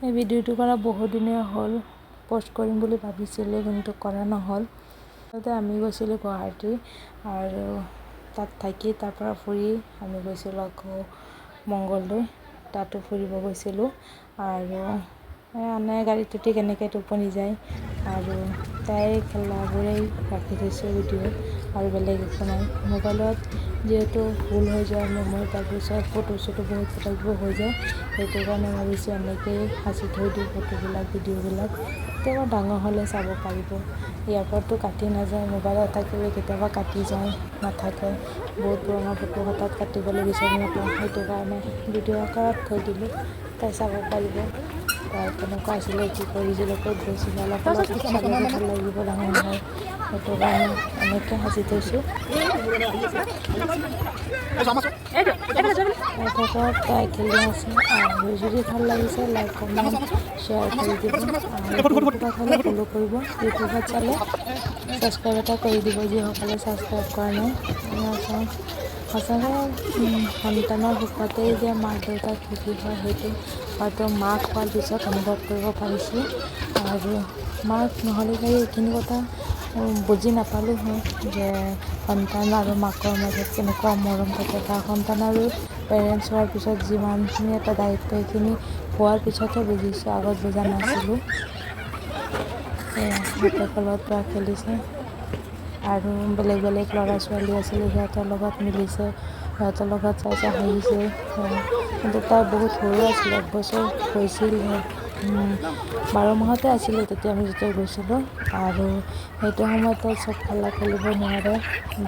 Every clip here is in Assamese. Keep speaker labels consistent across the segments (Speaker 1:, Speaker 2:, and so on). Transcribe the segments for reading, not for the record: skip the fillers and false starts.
Speaker 1: এই ভিডিঅ'টো কৰা বহুত দিনে হ'ল, পোষ্ট কৰিম বুলি ভাবিছিলোঁ কিন্তু কৰা নহ'ল। আমি গৈছিলোঁ গুৱাহাটী আৰু তাত থাকি তাৰ পৰা ফুৰি আমি গৈছিলোঁ আকৌ মংগলদৈ, তাতো ফুৰিব গৈছিলোঁ আৰু আনে গাড়ীত উঠি কেনেকৈ টোপনি যায় আৰু তাই খেলাবোৰেই ৰাখি থৈছোঁ ভিডিঅ' আৰু বেলেগ একো নাই। মোবাইলত যিহেতু ভুল হৈ যায় মেমৰি, তাৰপিছত ফটো বহুত ফটোবোৰ হৈ যায়, সেইটো কাৰণে ভাবিছোঁ এনেকৈয়ে সাঁচি থৈ দিওঁ ফটোবিলাক ভিডিঅ'বিলাক, কেতিয়াবা ডাঙৰ হ'লে চাব পাৰিব। ইয়াৰ পৰাতো কাটি নাযায়, মোবাইলত থাকিলে কেতিয়াবা কাটি যায়, নাথাকে। বহুত পুৰণা ফটো হঠাৎ কাটিবলৈ বিচাৰি নাপাওঁ, সেইটো কাৰণে ভিডিঅ' আকাৰত থৈ দিলোঁ, তাই চাব পাৰিব। তাই কেনেকুৱা আছিলে, কি কৰিছিলে, ক'ত গৈছিলে, অলপ চাবলৈ ভাল লাগিব ডাঙৰ হয়, সেইটো কাৰণে এনেকৈ সাঁচি থৈছোঁ। তাই খেলি আছে আৰু যদি ভাল লাগিছে লাইক কমেণ্ট শ্বেয়াৰ কৰি দিব আৰু ফেচবুকত হ'লে ফ'ল' কৰিব, ইউটিউবত চালে ছাবস্ক্ৰাইব এটা কৰি দিব যিসকলে ছাবস্ক্ৰাইব কৰা নাই। সঁচাকৈ সন্তানৰ সুখতেই যে মাক দেউতাক সুখী হয়, সেইটো হয়তো মাক হোৱাৰ পিছত অনুভৱ কৰিব পাৰিছোঁ আৰু মাক নহ'লে চাগে এইখিনি কথা বুজি নাপালোঁ হয় যে সন্তান আৰু মাকৰ মাজত কেনেকুৱা মৰম থাকে, বা সন্তান আৰু পেৰেণ্টছ হোৱাৰ পিছত যিমানখিনি এটা দায়িত্ব, সেইখিনি হোৱাৰ পিছতহে বুজিছোঁ, আগত বুজা নাছিলোঁ। বাপেকৰ পৰা খেলিছে আৰু বেলেগ বেলেগ ল'ৰা ছোৱালী আছিলে, সিহঁতৰ লগত মিলিছে, সিহঁতৰ লগত চাই হাঁহিছে। কিন্তু তাই বহুত সৰু আছিলে, 1 বছৰ হৈছিলহে, 12 মাহতে আছিলে তেতিয়া আমি যেতিয়া গৈছিলোঁ আৰু সেইটো সময়ত তাই চব খেলা খেলিব নোৱাৰে,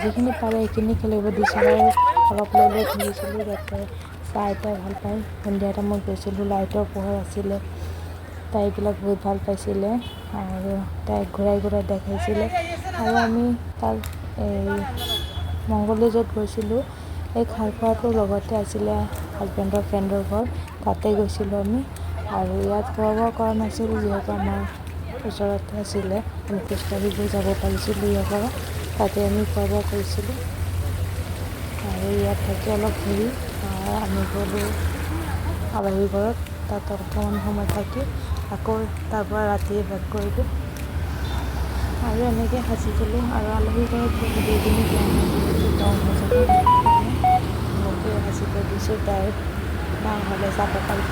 Speaker 1: যিখিনি পাৰে সেইখিনি খেলিব দিছিলোঁ আৰু অলপ লৈ খেলিছিলোঁ যাতে চাই তাই ভাল পায়। সন্ধিয়া টাইমত গৈছিলোঁ, লাইটৰ পোহৰ আছিলে, তাই এইবিলাক বহুত ভাল পাইছিলে আৰু তাইক ঘূৰাই দেখাইছিলে। আৰু আমি তাত এই মংগলদৈ য'ত গৈছিলোঁ, এই খাৰখোৱাটোৰ লগতে আছিলে হাজবেণ্ডৰ ফ্ৰেণ্ডৰ ঘৰ, তাতে গৈছিলোঁ আমি আৰু ইয়াত খোৱা বোৱা কৰা নাছিলোঁ যিহেতু আমাৰ ওচৰতে আছিলে, আমি খোজকাঢ়ি গৈ যাব পাৰিছিলোঁ ইয়াৰ পৰা, তাতে আমি খোৱা বোৱা কৰিছিলোঁ আৰু ইয়াত থাকি অলপ ঘূৰি আমি গ'লোঁ আলহী ঘৰত, তাত অকণমান সময় থাকি আকৌ তাৰ পৰা ৰাতিয়ে বেক কৰিলোঁ আৰু এনেকৈ সাঁচি থলোঁ। আৰু আলহী ঘৰত দুইদিন যোৱা নাই যিহেতু টাউন হৈ যাব, এনেকৈ সাঁচি থৈ দিছোঁ, তাই ডাঙৰ হ'লে চাব পাৰিব।